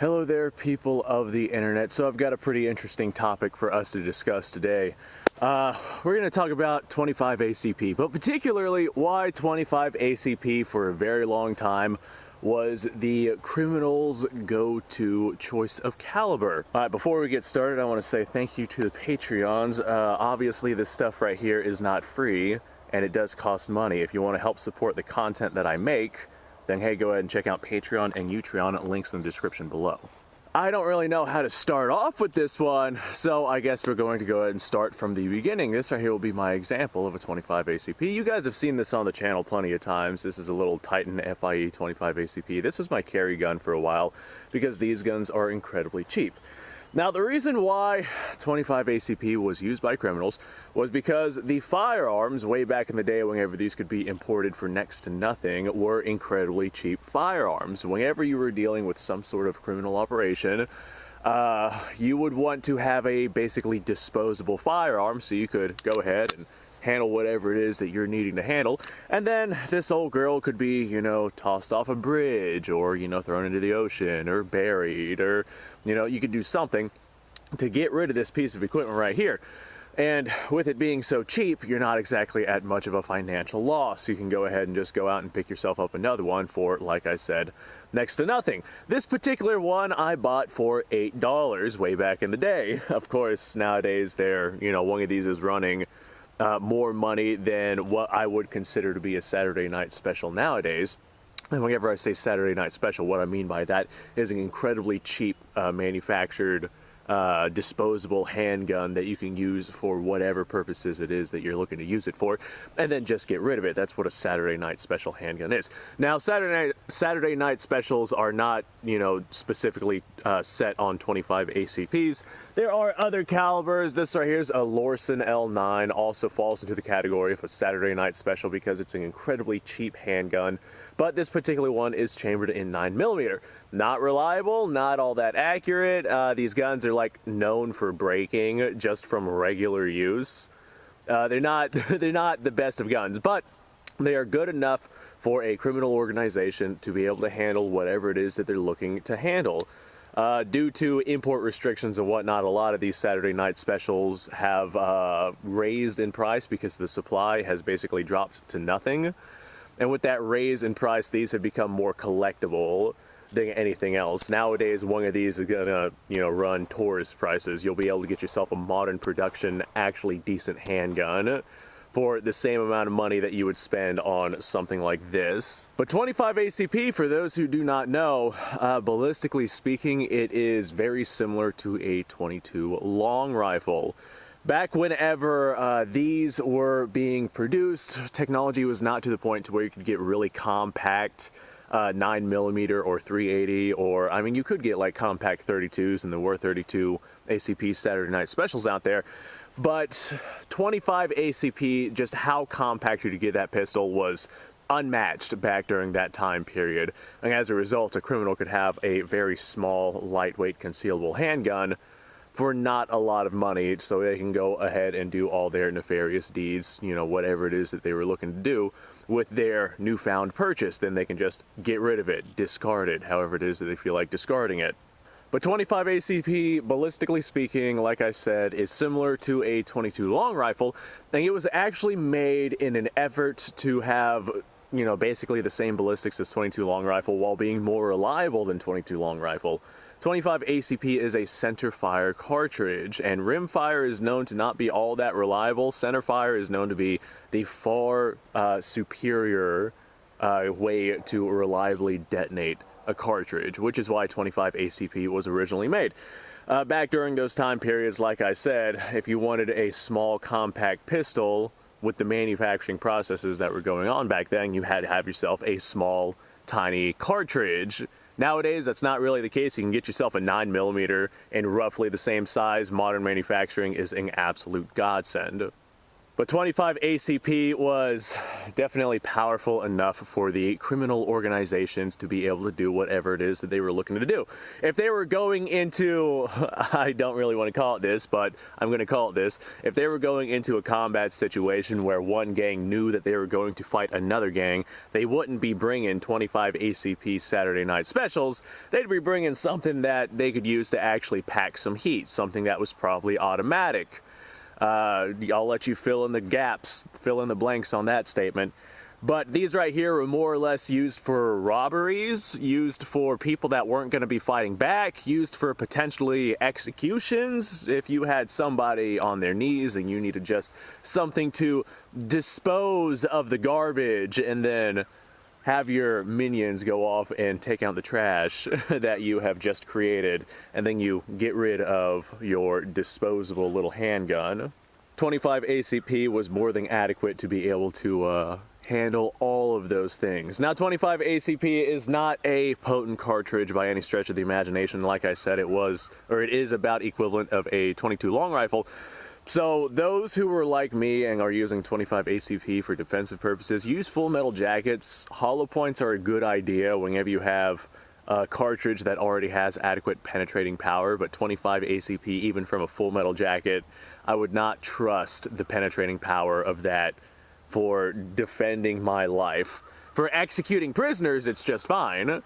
Hello there, people of the internet. So I've got a pretty interesting topic for us to discuss today. We're going to talk about 25 ACP, but particularly why 25 ACP for a very long time was the criminal's go-to choice of caliber. All right, before we get started, I want to say thank you to the Patreons. Obviously, this stuff right here is not free, and it does cost money. If you want to help support the content that I make, then hey, go ahead and check out Patreon and Utreon, links in the description below. I don't really know how to start off with this one, so I guess we're going to go ahead and start from the beginning. This right here will be my example of a 25 ACP. You guys have seen this on the channel plenty of times. This is a little Titan FIE 25 ACP. This was my carry gun for a while because these guns are incredibly cheap. Now, the reason why 25 ACP was used by criminals was because the firearms, way back in the day whenever these could be imported for next to nothing, were incredibly cheap firearms. Whenever you were dealing with some sort of criminal operation, you would want to have a basically disposable firearm so you could go ahead and handle whatever it is that you're needing to handle. And then this old girl could be, you know, tossed off a bridge or, you know, thrown into the ocean or buried, or, you know, you could do something to get rid of this piece of equipment right here. And with it being so cheap, you're not exactly at much of a financial loss. You can go ahead and just go out and pick yourself up another one for, like I said, next to nothing. This particular one I bought for $8 way back in the day. Of course, nowadays they're, you know, one of these is running more money than what I would consider to be a Saturday night special nowadays. And whenever I say Saturday night special, what I mean by that is an incredibly cheap manufactured disposable handgun that you can use for whatever purposes it is that you're looking to use it for, and then just get rid of it. That's what a Saturday night special handgun is. Now, Saturday night specials are not, you know, specifically set on 25 ACPs. There are other calibers. This right here is a Lorsen L9, also falls into the category of a Saturday night special because it's an incredibly cheap handgun. But this particular one is chambered in 9mm. Not reliable, not all that accurate. These guns are like known for breaking just from regular use. They're not the best of guns, but they are good enough for a criminal organization to be able to handle whatever it is that they're looking to handle. Due to import restrictions and whatnot, a lot of these Saturday night specials have raised in price because the supply has basically dropped to nothing. And with that raise in price, these have become more collectible than anything else. Nowadays, one of these is gonna, you know, run tourist prices. You'll be able to get yourself a modern production, actually decent handgun for the same amount of money that you would spend on something like this. But 25 ACP, for those who do not know, ballistically speaking, it is very similar to a 22 long rifle. Back whenever these were being produced, technology was not to the point to where you could get really compact 9mm or 380, or, I mean, you could get like compact 32s, and there were 32 ACP Saturday night specials out there. But 25 ACP, just how compact you could get that pistol was unmatched back during that time period. And as a result, a criminal could have a very small, lightweight, concealable handgun for not a lot of money, so they can go ahead and do all their nefarious deeds, you know, whatever it is that they were looking to do with their newfound purchase. Then they can just get rid of it, discard it, however it is that they feel like discarding it. But 25 ACP, ballistically speaking, like I said, is similar to a 22 long rifle, and it was actually made in an effort to have, you know, basically the same ballistics as 22 long rifle while being more reliable than 22 long rifle. 25 ACP is a center fire cartridge, and rim fire is known to not be all that reliable. Center fire is known to be the far superior way to reliably detonate a cartridge, which is why 25 ACP was originally made. Back during those time periods, like I said, if you wanted a small compact pistol with the manufacturing processes that were going on back then, you had to have yourself a small, tiny cartridge. Nowadays, that's not really the case. You can get yourself a 9mm in roughly the same size. Modern manufacturing is an absolute godsend. But 25 ACP was definitely powerful enough for the criminal organizations to be able to do whatever it is that they were looking to do. If they were going into, I don't really want to call it this, but I'm going to call it this. If they were going into a combat situation where one gang knew that they were going to fight another gang, they wouldn't be bringing 25 ACP Saturday Night Specials. They'd be bringing something that they could use to actually pack some heat, something that was probably automatic. I'll let you fill in the gaps, fill in the blanks on that statement. But these right here were more or less used for robberies, used for people that weren't going to be fighting back, used for potentially executions. If you had somebody on their knees and you needed just something to dispose of the garbage and then have your minions go off and take out the trash that you have just created, and then you get rid of your disposable little handgun. 25 ACP was more than adequate to be able to handle all of those things. Now, 25 ACP is not a potent cartridge by any stretch of the imagination. Like I said, it is about equivalent of a 22 long rifle. So those who were like me and are using 25 ACP for defensive purposes, use full metal jackets. Hollow points are a good idea whenever you have a cartridge that already has adequate penetrating power, but 25 ACP, even from a full metal jacket, I would not trust the penetrating power of that for defending my life. For executing prisoners, it's just fine.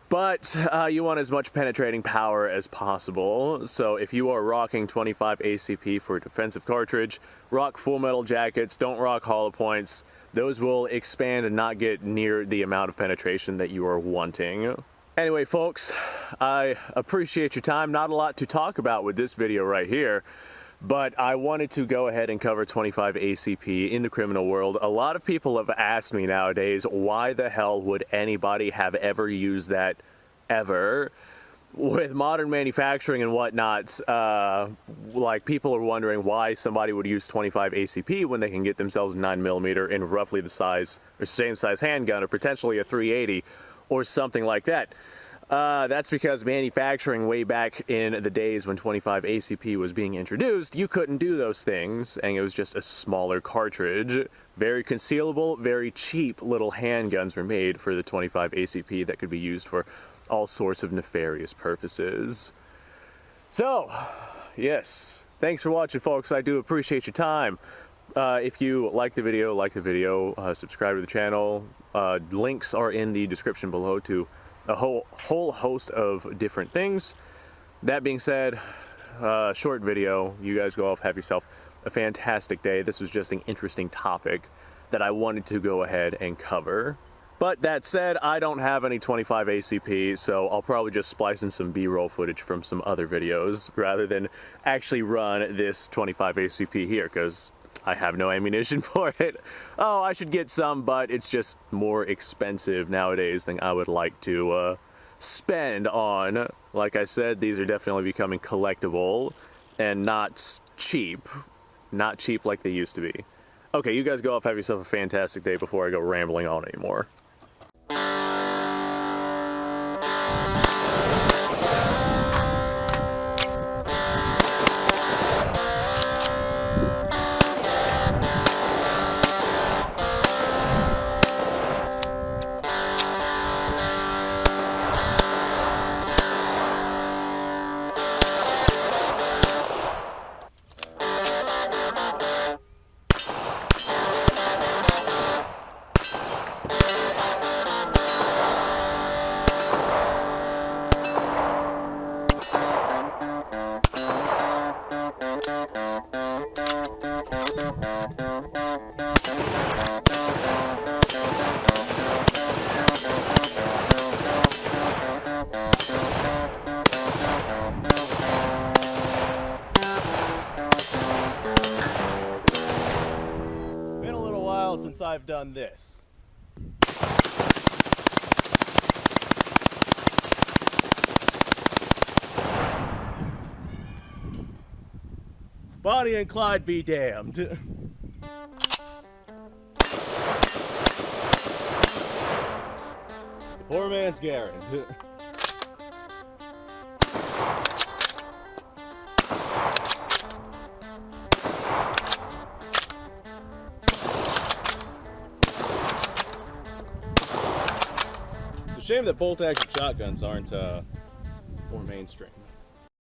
But you want as much penetrating power as possible. So if you are rocking 25 ACP for a defensive cartridge, rock full metal jackets, don't rock hollow points. Those will expand and not get near the amount of penetration that you are wanting. Anyway, folks, I appreciate your time. Not a lot to talk about with this video right here, but I wanted to go ahead and cover 25 ACP in the criminal world. A lot of people have asked me nowadays, why the hell would anybody have ever used that ever? With modern manufacturing and whatnot, like, people are wondering why somebody would use 25 ACP when they can get themselves a 9mm in roughly the size or same size handgun, or potentially a 380 or something like that. That's because manufacturing way back in the days when 25 ACP was being introduced, you couldn't do those things, and it was just a smaller cartridge. Very concealable, very cheap little handguns were made for the 25 ACP that could be used for all sorts of nefarious purposes. So, yes, thanks for watching, folks. I do appreciate your time. If you like the video, subscribe to the channel. Links are in the description below to a whole host of different things. That being said, short video. You guys go off, have yourself a fantastic day. This was just an interesting topic that I wanted to go ahead and cover. But that said, I don't have any 25 ACP, so I'll probably just splice in some B-roll footage from some other videos rather than actually run this 25 ACP here, because I have no ammunition for it. Oh, I should get some, but it's just more expensive nowadays than I would like to spend on. Like I said, these are definitely becoming collectible and not cheap. Not cheap like they used to be. Okay, you guys go off, have yourself a fantastic day before I go rambling on anymore. Since I've done this. Bonnie and Clyde be damned. Poor man's Garen. shame that bolt-action shotguns aren't more mainstream.